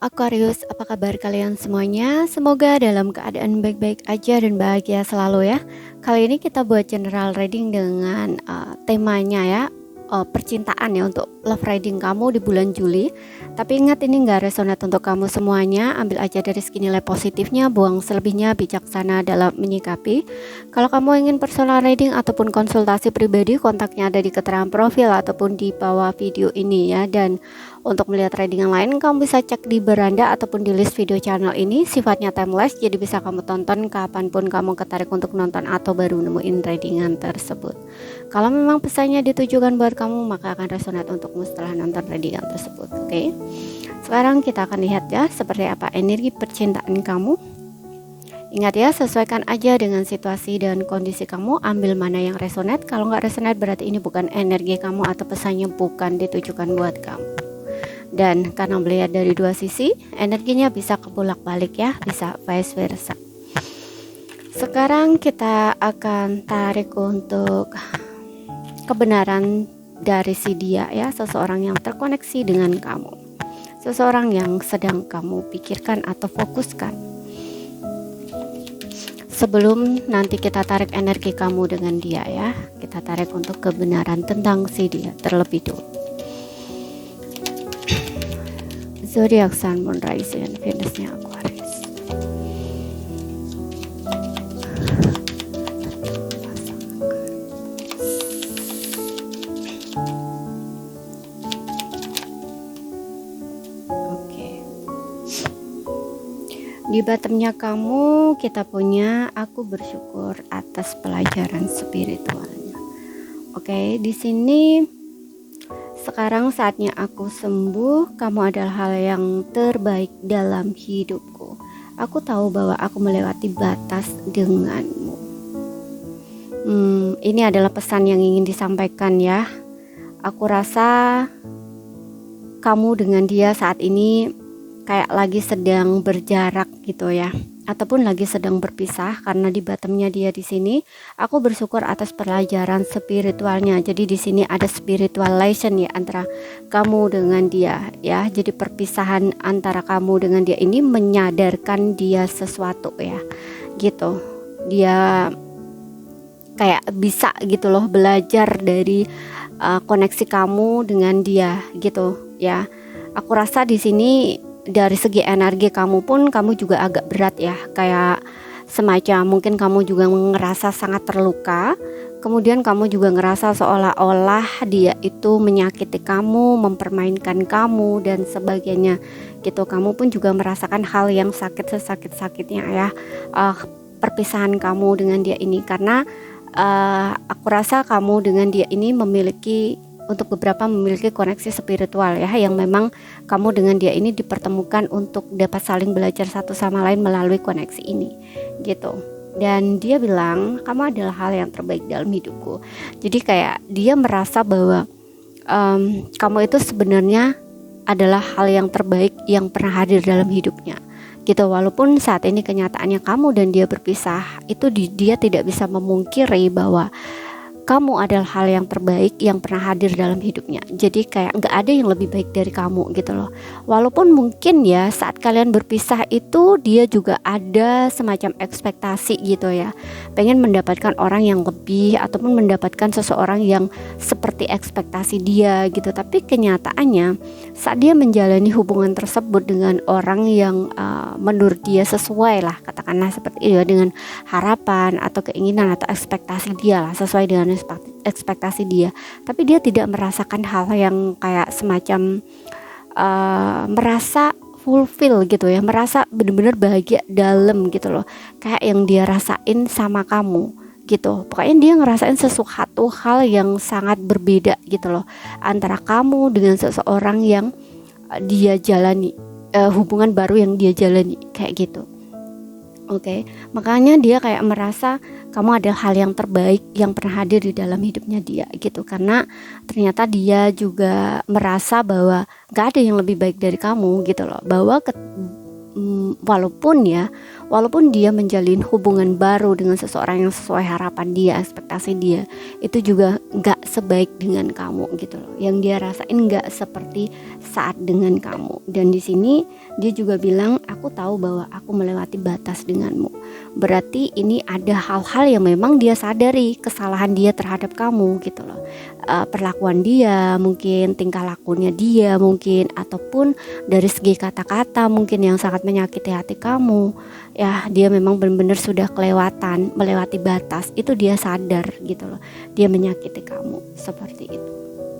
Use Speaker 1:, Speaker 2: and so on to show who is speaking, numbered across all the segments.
Speaker 1: Aquarius, apa kabar kalian semuanya? Semoga dalam keadaan baik-baik aja dan bahagia selalu ya. Kali ini kita buat general reading dengan temanya ya, percintaan ya, untuk love reading kamu di bulan Juli. Tapi ingat, ini nggak resonate untuk kamu semuanya. Ambil aja dari segi nilai positifnya, buang selebihnya, bijaksana dalam menyikapi. Kalau kamu ingin personal reading ataupun konsultasi pribadi, kontaknya ada di keterangan profil ataupun di bawah video ini ya. Dan untuk melihat reading yang lain, kamu bisa cek di beranda ataupun di list video channel ini. Sifatnya timeless, jadi bisa kamu tonton kapanpun kamu ketarik untuk nonton atau baru nemuin readingan tersebut. Kalau memang pesannya ditujukan buat kamu, maka akan resonate untukmu setelah nonton readingan tersebut. Oke. Sekarang kita akan lihat ya, seperti apa energi percintaan kamu. Ingat ya, sesuaikan aja dengan situasi dan kondisi kamu. Ambil mana yang resonate. Kalau nggak resonate, berarti ini bukan energi kamu atau pesannya bukan ditujukan buat kamu. Dan karena melihat dari dua sisi, energinya bisa kebolak-balik ya, bisa vice versa. Sekarang kita akan tarik untuk kebenaran dari si dia ya, seseorang yang terkoneksi dengan kamu, seseorang yang sedang kamu pikirkan atau fokuskan. Sebelum nanti kita tarik energi kamu dengan dia ya, kita tarik untuk kebenaran tentang si dia terlebih dulu. Zodiac Sun, Moon, Rising, Venusnya Aquarius. Oke. Di bottomnya kamu, kita punya aku bersyukur atas pelajaran spiritualnya. Oke, di sini sekarang saatnya aku sembuh. Kamu adalah hal yang terbaik dalam hidupku. Aku tahu bahwa aku melewati batas denganmu. Ini adalah pesan yang ingin disampaikan ya. Aku rasa kamu dengan dia saat ini kayak lagi sedang berjarak gitu ya, ataupun lagi sedang berpisah, karena di bottomnya dia di sini. Aku bersyukur atas pelajaran spiritualnya. Jadi di sini ada spiritual lesson ya antara kamu dengan dia ya. Jadi perpisahan antara kamu dengan dia ini menyadarkan dia sesuatu ya, gitu. Dia kayak bisa gitu loh belajar dari koneksi kamu dengan dia gitu ya. Aku rasa di sini dari segi energi kamu pun, kamu juga agak berat ya, kayak semacam mungkin kamu juga ngerasa sangat terluka. Kemudian kamu juga ngerasa seolah-olah dia itu menyakiti kamu, mempermainkan kamu dan sebagainya gitu. Kamu pun juga merasakan hal yang sakit-sakitnya ya, perpisahan kamu dengan dia ini. Karena aku rasa kamu dengan dia ini untuk beberapa memiliki koneksi spiritual ya, yang memang kamu dengan dia ini dipertemukan untuk dapat saling belajar satu sama lain melalui koneksi ini gitu. Dan dia bilang kamu adalah hal yang terbaik dalam hidupku. Jadi kayak dia merasa bahwa kamu itu sebenarnya adalah hal yang terbaik yang pernah hadir dalam hidupnya gitu. Walaupun saat ini kenyataannya kamu dan dia berpisah, itu dia tidak bisa memungkiri bahwa kamu adalah hal yang terbaik yang pernah hadir dalam hidupnya. Jadi kayak nggak ada yang lebih baik dari kamu gitu loh. Walaupun mungkin ya saat kalian berpisah itu dia juga ada semacam ekspektasi gitu ya, pengen mendapatkan orang yang lebih ataupun mendapatkan seseorang yang seperti ekspektasi dia gitu. Tapi kenyataannya saat dia menjalani hubungan tersebut dengan orang yang menurut dia sesuai lah, katakanlah seperti itu ya, dengan harapan atau keinginan atau ekspektasi dia lah, sesuai dengan ekspektasi dia, tapi dia tidak merasakan hal yang kayak semacam merasa fulfill gitu ya, merasa benar-benar bahagia dalam gitu loh, kayak yang dia rasain sama kamu gitu. Pokoknya dia ngerasain sesuatu hal yang sangat berbeda gitu loh antara kamu dengan seseorang yang dia jalani, hubungan baru yang dia jalani kayak gitu. Oke, makanya dia kayak merasa kamu adalah hal yang terbaik yang pernah hadir di dalam hidupnya dia gitu. Karena ternyata dia juga merasa bahwa gak ada yang lebih baik dari kamu gitu loh. Bahwa walaupun walaupun dia menjalin hubungan baru dengan seseorang yang sesuai harapan dia, ekspektasi dia, itu juga nggak sebaik dengan kamu gitu loh. Yang dia rasain nggak seperti saat dengan kamu. Dan di sini dia juga bilang, aku tahu bahwa aku melewati batas denganmu. Berarti ini ada hal-hal yang memang dia sadari kesalahan dia terhadap kamu gitu loh. Perlakuan dia, mungkin tingkah lakunya dia mungkin, ataupun dari segi kata-kata mungkin yang sangat menyakiti hati kamu. Ya, dia memang benar-benar sudah kelewatan, melewati batas. Itu dia sadar gitu loh. Dia menyakiti kamu seperti itu.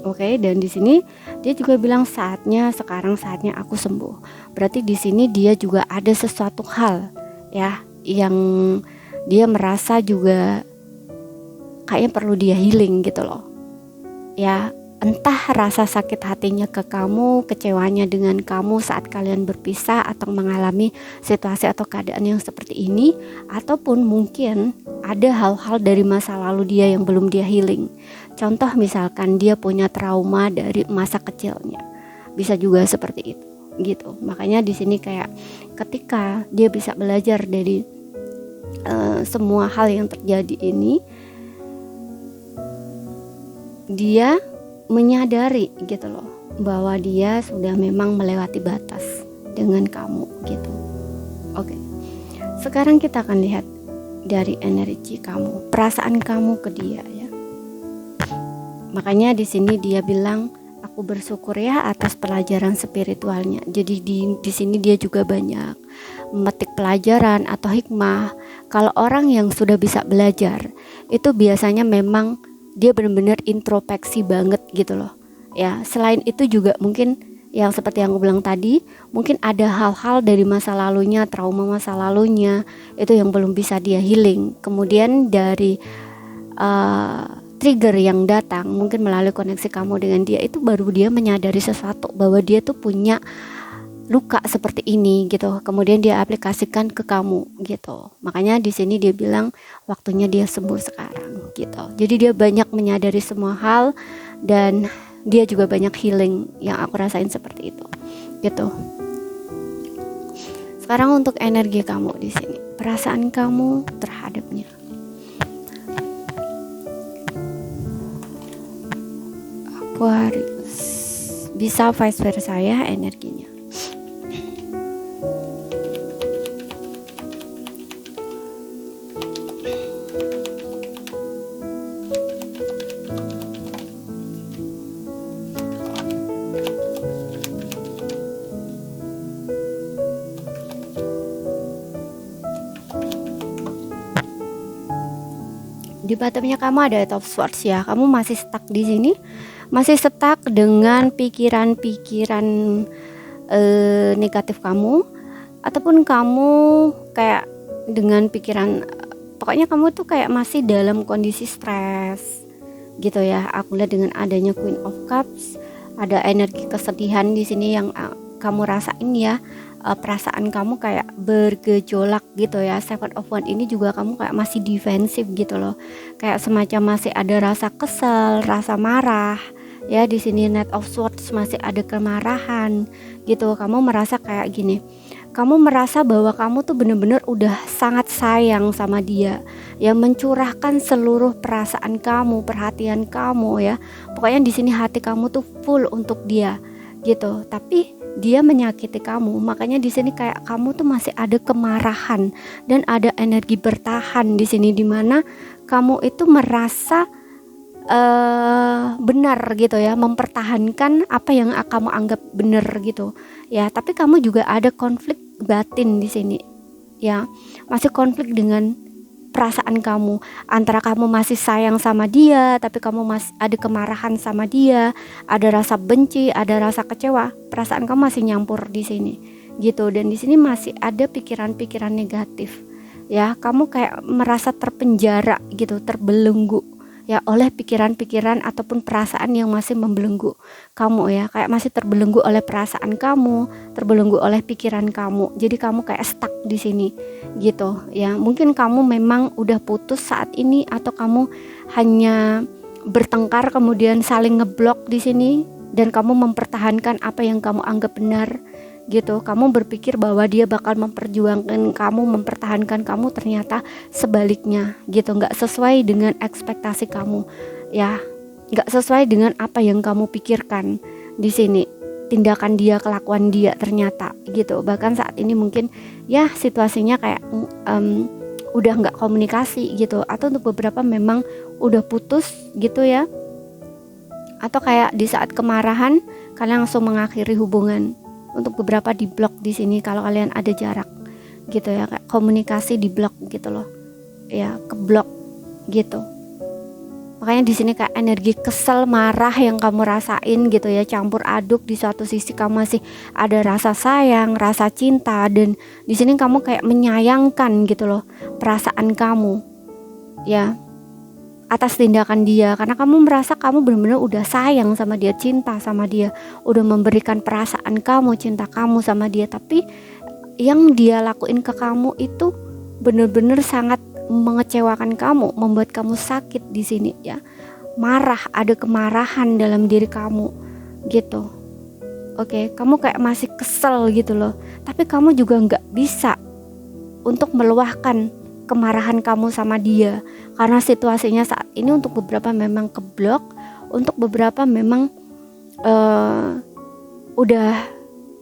Speaker 1: Oke, dan di sini dia juga bilang sekarang saatnya aku sembuh. Berarti di sini dia juga ada sesuatu hal ya yang dia merasa juga kayaknya perlu dia healing gitu loh. Ya, entah rasa sakit hatinya ke kamu, kecewanya dengan kamu saat kalian berpisah atau mengalami situasi atau keadaan yang seperti ini, ataupun mungkin ada hal-hal dari masa lalu dia yang belum dia healing. Contoh misalkan dia punya trauma dari masa kecilnya. Bisa juga seperti itu gitu. Makanya di sini kayak ketika dia bisa belajar dari semua hal yang terjadi ini, dia menyadari gitu loh bahwa dia sudah memang melewati batas dengan kamu gitu. Oke. Sekarang kita akan lihat dari energi kamu, perasaan kamu ke dia ya. Makanya di sini dia bilang, aku bersyukur ya atas pelajaran spiritualnya. Jadi di sini dia juga banyak memetik pelajaran atau hikmah. Kalau orang yang sudah bisa belajar, itu biasanya memang dia benar-benar introspeksi banget gitu loh. Ya, selain itu juga mungkin yang seperti yang aku bilang tadi, mungkin ada hal-hal dari masa lalunya, trauma masa lalunya itu yang belum bisa dia healing. Kemudian dari trigger yang datang mungkin melalui koneksi kamu dengan dia, itu baru dia menyadari sesuatu bahwa dia tuh punya luka seperti ini gitu. Kemudian dia aplikasikan ke kamu gitu. Makanya di sini dia bilang waktunya dia sembuh sekarang gitu. Jadi dia banyak menyadari semua hal dan dia juga banyak healing yang aku rasain seperti itu gitu. Sekarang untuk energi kamu di sini, perasaan kamu terhadapnya. Aquarius, bisa vice versa ya energinya. Di bottomnya kamu ada Eight of Swords ya. Kamu masih stuck di sini, masih stuck dengan pikiran-pikiran negatif kamu, ataupun kamu kayak dengan pikiran, pokoknya kamu tuh kayak masih dalam kondisi stres gitu ya. Aku lihat dengan adanya Queen of Cups, ada energi kesedihan di sini yang kamu rasain ya. Perasaan kamu kayak bergejolak gitu ya. Seven of Wands ini juga kamu kayak masih defensif gitu loh, kayak semacam masih ada rasa kesel, rasa marah ya. Di sini Knight of Swords masih ada kemarahan gitu. Kamu merasa kayak gini, kamu merasa bahwa kamu tuh bener-bener udah sangat sayang sama dia ya, mencurahkan seluruh perasaan kamu, perhatian kamu ya. Pokoknya di sini hati kamu tuh full untuk dia gitu. Tapi dia menyakiti kamu, makanya di sini kayak kamu tuh masih ada kemarahan dan ada energi bertahan di sini, dimana kamu itu merasa benar gitu ya, mempertahankan apa yang kamu anggap benar gitu ya. Tapi kamu juga ada konflik batin di sini ya, masih konflik dengan perasaan kamu, antara kamu masih sayang sama dia tapi kamu masih ada kemarahan sama dia, ada rasa benci, ada rasa kecewa, perasaan kamu masih nyampur di sini gitu. Dan di sini masih ada pikiran-pikiran negatif ya, kamu kayak merasa terpenjara gitu, terbelenggu ya oleh pikiran-pikiran ataupun perasaan yang masih membelenggu kamu ya, kayak masih terbelenggu oleh perasaan kamu, terbelenggu oleh pikiran kamu. Jadi kamu kayak stuck di sini gitu ya. Mungkin kamu memang udah putus saat ini, atau kamu hanya bertengkar kemudian saling ngeblok di sini dan kamu mempertahankan apa yang kamu anggap benar gitu. Kamu berpikir bahwa dia bakal memperjuangkan kamu, mempertahankan kamu, ternyata sebaliknya gitu, nggak sesuai dengan ekspektasi kamu ya, nggak sesuai dengan apa yang kamu pikirkan di sini. Tindakan dia, kelakuan dia ternyata gitu. Bahkan saat ini mungkin ya situasinya kayak udah nggak komunikasi gitu, atau untuk beberapa memang udah putus gitu ya, atau kayak di saat kemarahan kalian langsung mengakhiri hubungan. Untuk beberapa di blok di sini kalau kalian ada jarak gitu ya, kayak komunikasi di blok gitu loh ya, ke blok gitu. Makanya di sini kayak energi kesel, marah yang kamu rasain gitu ya, campur aduk. Di suatu sisi kamu masih ada rasa sayang, rasa cinta, dan di sini kamu kayak menyayangkan gitu loh perasaan kamu ya atas tindakan dia, karena kamu merasa kamu benar-benar udah sayang sama dia, cinta sama dia, udah memberikan perasaan kamu, cinta kamu sama dia. Tapi yang dia lakuin ke kamu itu benar-benar sangat mengecewakan kamu, membuat kamu sakit di sini ya. Marah, ada kemarahan dalam diri kamu gitu. Oke, kamu kayak masih kesel gitu loh. Tapi kamu juga nggak bisa untuk meluahkan kemarahan kamu sama dia, karena situasinya saat ini untuk beberapa memang keblok, untuk beberapa memang udah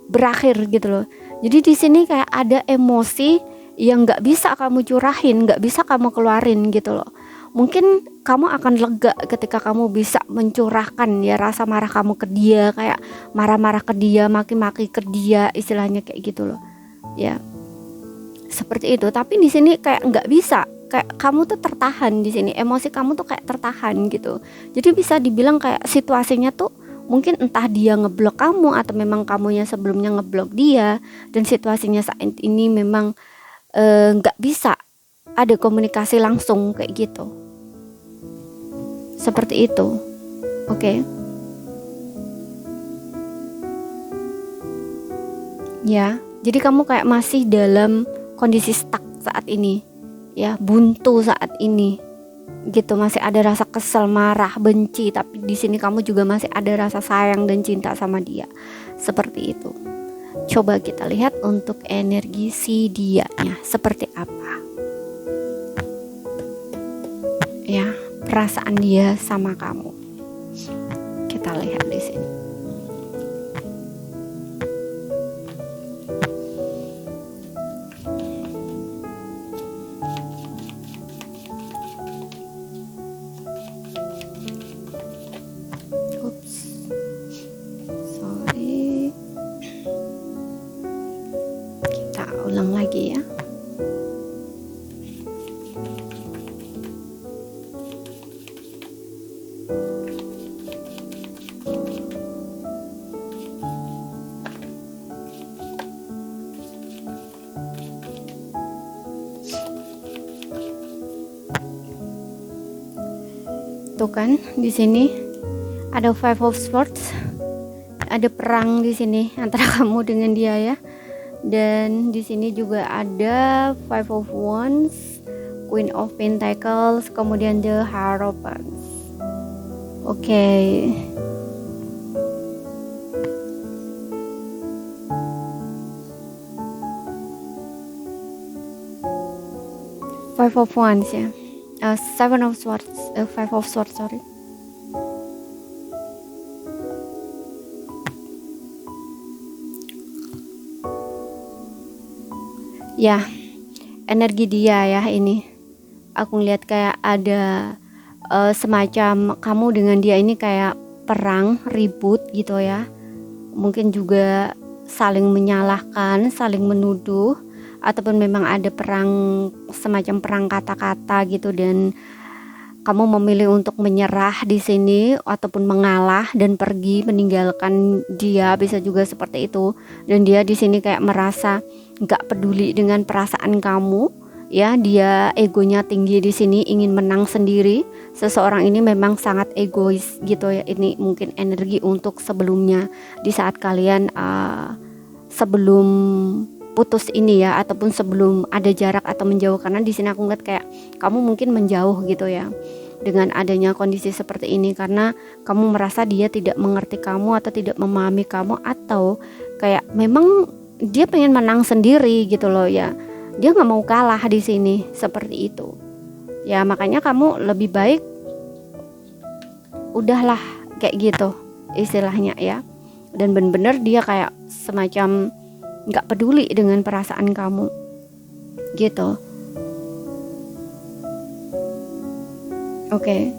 Speaker 1: berakhir gitu loh. Jadi di sini kayak ada emosi yang nggak bisa kamu curahin, nggak bisa kamu keluarin gitu loh. Mungkin kamu akan lega ketika kamu bisa mencurahkan ya rasa marah kamu ke dia, kayak marah-marah ke dia, maki-maki ke dia, istilahnya kayak gitu loh ya, seperti itu. Tapi di sini kayak nggak bisa, kayak kamu tuh tertahan di sini, emosi kamu tuh kayak tertahan gitu. Jadi bisa dibilang kayak situasinya tuh mungkin entah dia ngeblok kamu atau memang kamunya sebelumnya ngeblok dia, dan situasinya saat ini memang nggak bisa ada komunikasi langsung kayak gitu, seperti itu. Oke. Ya, jadi kamu kayak masih dalam kondisi stuck saat ini ya, buntu saat ini gitu. Masih ada rasa kesel, marah, benci, tapi di sini kamu juga masih ada rasa sayang dan cinta sama dia, seperti itu. Coba kita lihat untuk energi si dianya seperti apa ya, perasaan dia sama kamu. Kita lihat di sini. Ulang lagi ya. Tuh kan di sini ada Five of Swords, ada perang di sini antara kamu dengan dia ya. Dan di sini juga ada Five of Wands, Queen of Pentacles, kemudian the Hierophant. Oke. Five of Wands ya. Seven of Swords, Five of Swords, sorry. Ya, energi dia ya ini. Aku lihat kayak ada semacam kamu dengan dia ini kayak perang, ribut gitu ya. Mungkin juga saling menyalahkan, saling menuduh, ataupun memang ada perang, semacam perang kata-kata gitu, dan kamu memilih untuk menyerah di sini ataupun mengalah dan pergi meninggalkan dia, bisa juga seperti itu. Dan dia di sini kayak merasa nggak peduli dengan perasaan kamu ya, dia egonya tinggi di sini, ingin menang sendiri. Seseorang ini memang sangat egois gitu ya. Ini mungkin energi untuk sebelumnya, di saat kalian sebelum putus ini ya, ataupun sebelum ada jarak atau menjauh. Karena di sini aku ngeliat kayak kamu mungkin menjauh gitu ya dengan adanya kondisi seperti ini, karena kamu merasa dia tidak mengerti kamu atau tidak memahami kamu, atau kayak memang dia pengen menang sendiri gitu loh ya. Dia nggak mau kalah di sini seperti itu. Ya makanya kamu lebih baik udahlah kayak gitu istilahnya ya. Dan bener-bener dia kayak semacam nggak peduli dengan perasaan kamu gitu. Oke.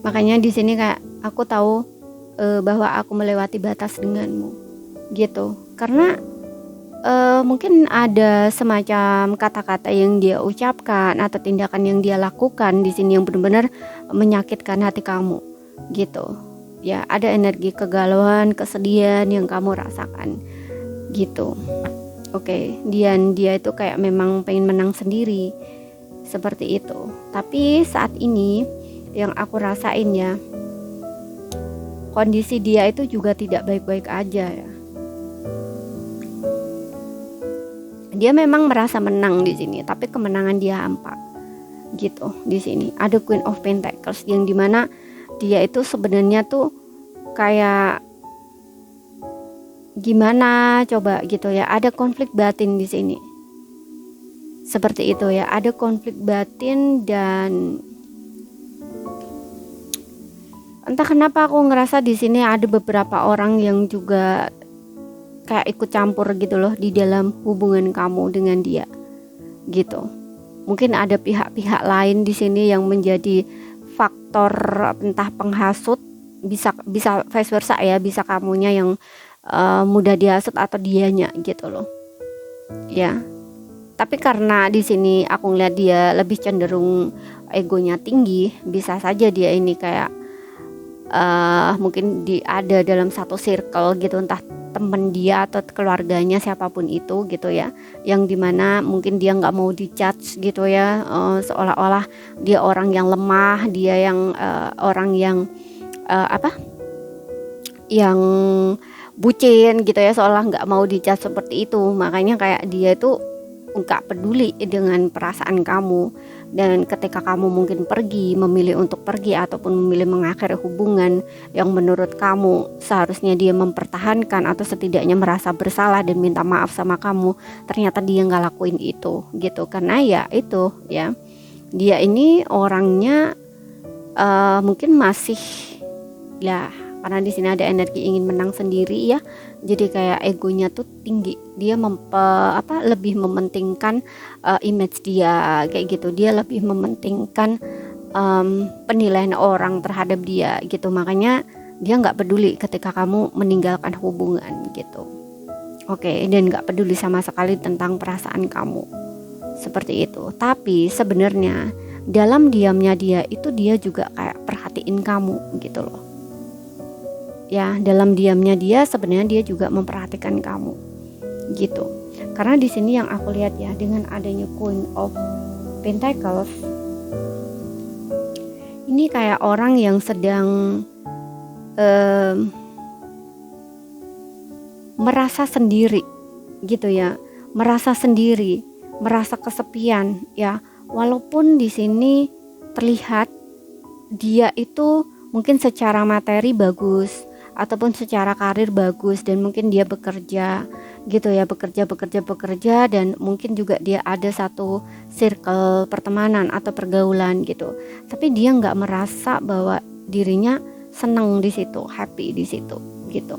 Speaker 1: Makanya di sini kayak aku tahu bahwa aku melewati batas denganmu gitu. Karena mungkin ada semacam kata-kata yang dia ucapkan atau tindakan yang dia lakukan di sini yang benar-benar menyakitkan hati kamu gitu. Ya, ada energi kegalauan, kesedihan yang kamu rasakan gitu. Oke, dia itu kayak memang pengen menang sendiri seperti itu. Tapi saat ini yang aku rasain ya, kondisi dia itu juga tidak baik-baik aja ya. Dia memang merasa menang di sini, tapi kemenangan dia hampa gitu. Di sini ada Queen of Pentacles yang dimana dia itu sebenarnya tuh kayak gimana coba gitu ya, ada konflik batin di sini seperti itu ya, ada konflik batin. Dan entah kenapa aku ngerasa di sini ada beberapa orang yang juga kayak ikut campur gitu loh di dalam hubungan kamu dengan dia gitu. Mungkin ada pihak-pihak lain di sini yang menjadi faktor entah penghasut, bisa vice versa ya, bisa kamunya yang mudah dihasut atau dianya gitu loh ya. Tapi karena di sini aku ngeliat dia lebih cenderung egonya tinggi, bisa saja dia ini kayak mungkin ada dalam satu circle gitu, entah temen dia atau keluarganya siapapun itu gitu ya, yang dimana mungkin dia nggak mau dijudge gitu ya, seolah-olah dia orang yang lemah, dia yang orang yang yang bucin gitu ya, seolah nggak mau dijudge seperti itu. Makanya kayak dia itu nggak peduli dengan perasaan kamu. Dan ketika kamu mungkin pergi, memilih untuk pergi ataupun memilih mengakhiri hubungan yang menurut kamu seharusnya dia mempertahankan atau setidaknya merasa bersalah dan minta maaf sama kamu, ternyata dia nggak lakuin itu gitu. Karena ya itu ya, dia ini orangnya mungkin masih ya, karena di sini ada energi ingin menang sendiri ya, jadi kayak egonya tuh tinggi. Dia lebih mementingkan image dia kayak gitu. Dia lebih mementingkan penilaian orang terhadap dia gitu. Makanya dia nggak peduli ketika kamu meninggalkan hubungan gitu. Oke, dan nggak peduli sama sekali tentang perasaan kamu seperti itu. Tapi sebenarnya dalam diamnya dia itu dia juga kayak perhatiin kamu gitu loh ya. Dalam diamnya dia sebenarnya dia juga memperhatikan kamu gitu. Karena di sini yang aku lihat ya, dengan adanya Queen of Pentacles ini kayak orang yang sedang merasa sendiri gitu ya, merasa sendiri, merasa kesepian ya. Walaupun di sini terlihat dia itu mungkin secara materi bagus ataupun secara karir bagus, dan mungkin dia bekerja gitu ya, bekerja dan mungkin juga dia ada satu circle pertemanan atau pergaulan gitu. Tapi dia nggak merasa bahwa dirinya senang di situ, happy di situ gitu.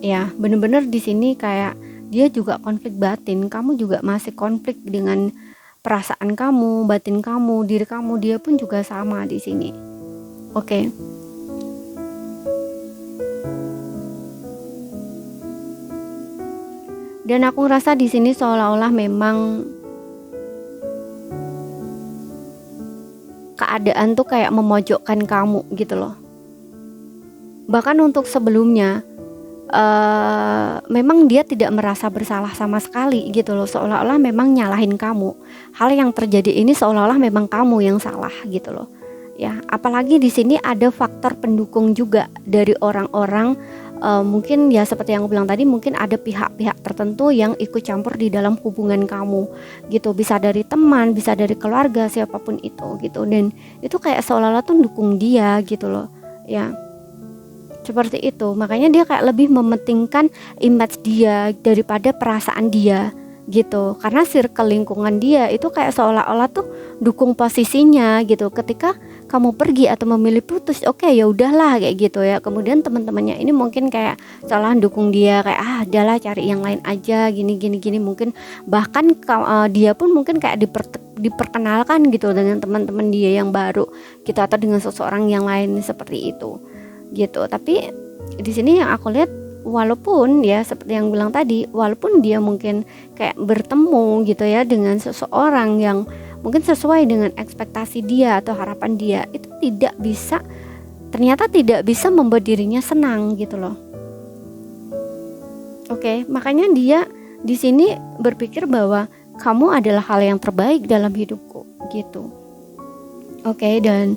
Speaker 1: Ya, bener-bener di sini kayak dia juga konflik batin, kamu juga masih konflik dengan perasaan kamu, batin kamu, diri kamu. Dia pun juga sama di sini. Oke. Dan aku ngerasa di sini seolah-olah memang keadaan tuh kayak memojokkan kamu gitu loh. Bahkan untuk sebelumnya memang dia tidak merasa bersalah sama sekali gitu loh, seolah-olah memang nyalahin kamu. Hal yang terjadi ini seolah-olah memang kamu yang salah gitu loh. Ya, apalagi di sini ada faktor pendukung juga dari orang-orang. Mungkin ya seperti yang aku bilang tadi, mungkin ada pihak-pihak tertentu yang ikut campur di dalam hubungan kamu gitu. Bisa dari teman, bisa dari keluarga, siapapun itu gitu. Dan itu kayak seolah-olah tuh dukung dia gitu loh ya. Seperti itu. Makanya dia kayak lebih mementingkan image dia daripada perasaan dia gitu. Karena circle lingkungan dia itu kayak seolah-olah tuh dukung posisinya gitu. Ketika kamu pergi atau memilih putus, oke, ya udahlah kayak gitu ya. Kemudian teman-temannya ini mungkin kayak seolah dukung dia, kayak udahlah cari yang lain aja, gini mungkin bahkan dia pun mungkin kayak diperkenalkan gitu dengan teman-teman dia yang baru gitu, atau dengan seseorang yang lain seperti itu gitu. Tapi di sini yang aku lihat, walaupun ya seperti yang bilang tadi, walaupun dia mungkin kayak bertemu gitu ya dengan seseorang yang mungkin sesuai dengan ekspektasi dia atau harapan dia, itu ternyata tidak bisa membuat dirinya senang gitu loh. Oke, makanya dia di sini berpikir bahwa kamu adalah hal yang terbaik dalam hidupku gitu. Oke, dan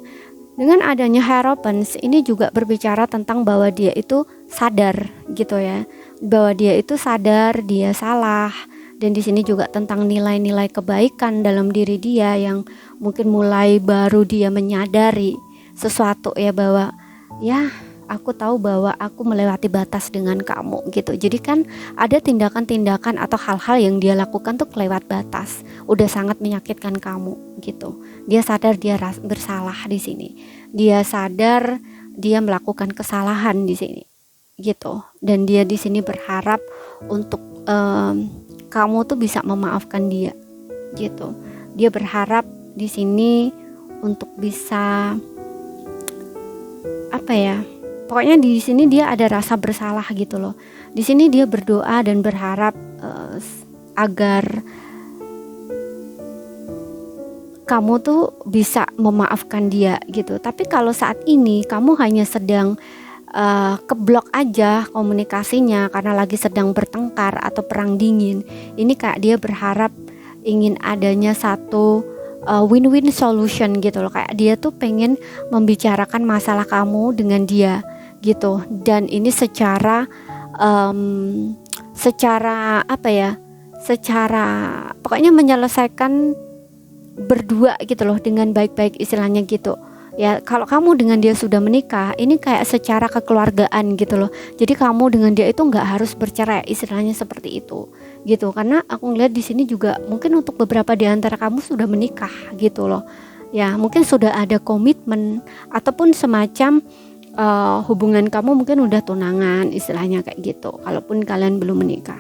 Speaker 1: dengan adanya Hierophant ini juga berbicara tentang bahwa dia itu sadar gitu ya, bahwa dia itu sadar dia salah. Dan di sini juga tentang nilai-nilai kebaikan dalam diri dia yang mungkin mulai baru dia menyadari sesuatu ya, bahwa ya aku tahu bahwa aku melewati batas dengan kamu gitu. Jadi kan ada tindakan-tindakan atau hal-hal yang dia lakukan tuh kelewat batas, udah sangat menyakitkan kamu gitu. Dia sadar dia bersalah di sini. Dia sadar dia melakukan kesalahan di sini gitu. Dan dia di sini berharap untuk kamu tuh bisa memaafkan dia gitu. Dia berharap di sini untuk bisa apa ya? Pokoknya di sini dia ada rasa bersalah gitu loh. Di sini dia berdoa dan berharap agar kamu tuh bisa memaafkan dia gitu. Tapi kalau saat ini kamu hanya sedang keblok aja komunikasinya karena lagi sedang bertengkar atau perang dingin, ini kayak dia berharap ingin adanya satu win-win solution gitu loh. Kayak dia tuh pengen membicarakan masalah kamu dengan dia gitu. Dan ini secara apa ya, secara pokoknya menyelesaikan berdua gitu loh, dengan baik-baik istilahnya gitu ya. Kalau kamu dengan dia sudah menikah, ini kayak secara kekeluargaan gitu loh. Jadi kamu dengan dia itu nggak harus bercerai, istilahnya seperti itu gitu. Karena aku ngeliat di sini juga mungkin untuk beberapa di antara kamu sudah menikah gitu loh ya. Mungkin sudah ada komitmen ataupun semacam hubungan kamu mungkin udah tunangan, istilahnya kayak gitu, kalaupun kalian belum menikah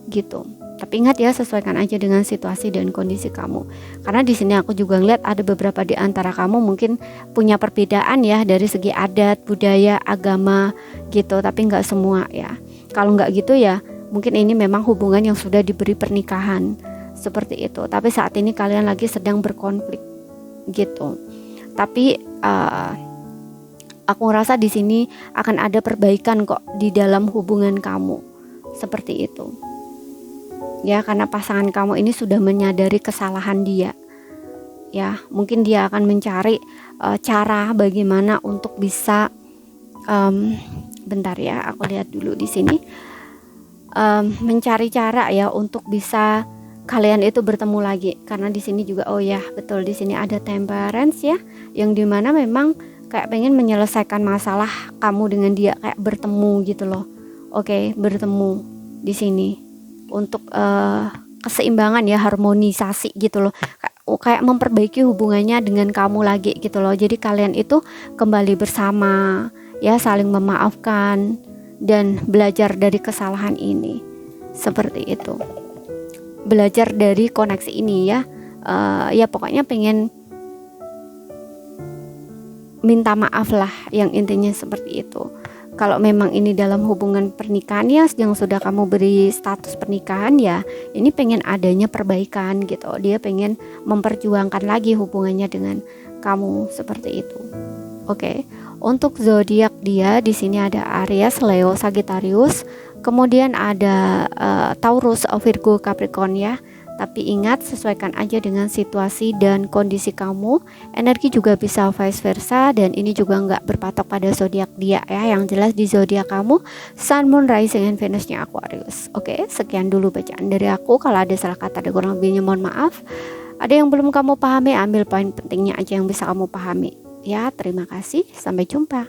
Speaker 1: gitu. Tapi ingat ya, sesuaikan aja dengan situasi dan kondisi kamu. Karena di sini aku juga ngeliat ada beberapa di antara kamu mungkin punya perbedaan ya dari segi adat, budaya, agama gitu. Tapi nggak semua ya. Kalau nggak gitu ya, mungkin ini memang hubungan yang sudah diberi pernikahan seperti itu. Tapi saat ini kalian lagi sedang berkonflik gitu. Tapi aku ngerasa di sini akan ada perbaikan kok di dalam hubungan kamu seperti itu. Ya, karena pasangan kamu ini sudah menyadari kesalahan dia. Ya, mungkin dia akan mencari cara bagaimana untuk bisa bentar ya, aku lihat dulu di sini. Mencari cara ya untuk bisa kalian itu bertemu lagi. Karena di sini juga betul, di sini ada Temperance ya, yang dimana memang kayak pengen menyelesaikan masalah kamu dengan dia, kayak bertemu gitu loh. Oke, bertemu di sini untuk keseimbangan ya, harmonisasi gitu loh, kayak memperbaiki hubungannya dengan kamu lagi gitu loh. Jadi kalian itu kembali bersama ya, saling memaafkan dan belajar dari kesalahan ini seperti itu, belajar dari koneksi ini ya. Ya pokoknya pengen minta maaf lah, yang intinya seperti itu. Kalau memang ini dalam hubungan pernikahan ya, yang sudah kamu beri status pernikahan ya, ini pengen adanya perbaikan gitu. Dia pengen memperjuangkan lagi hubungannya dengan kamu seperti itu. Oke. Untuk zodiak dia di sini ada Aries, Leo, Sagittarius, kemudian ada Taurus, Virgo, Capricorn ya. Tapi ingat, sesuaikan aja dengan situasi dan kondisi kamu. Energi juga bisa vice versa, dan ini juga nggak berpatok pada zodiak dia ya. Yang jelas di zodiak kamu Sun, Moon, Rising, and Venusnya Aquarius. Oke, sekian dulu bacaan dari aku. Kalau ada salah kata dan kurang lebihnya mohon maaf. Ada yang belum kamu pahami, ambil poin pentingnya aja yang bisa kamu pahami. Ya, terima kasih. Sampai jumpa.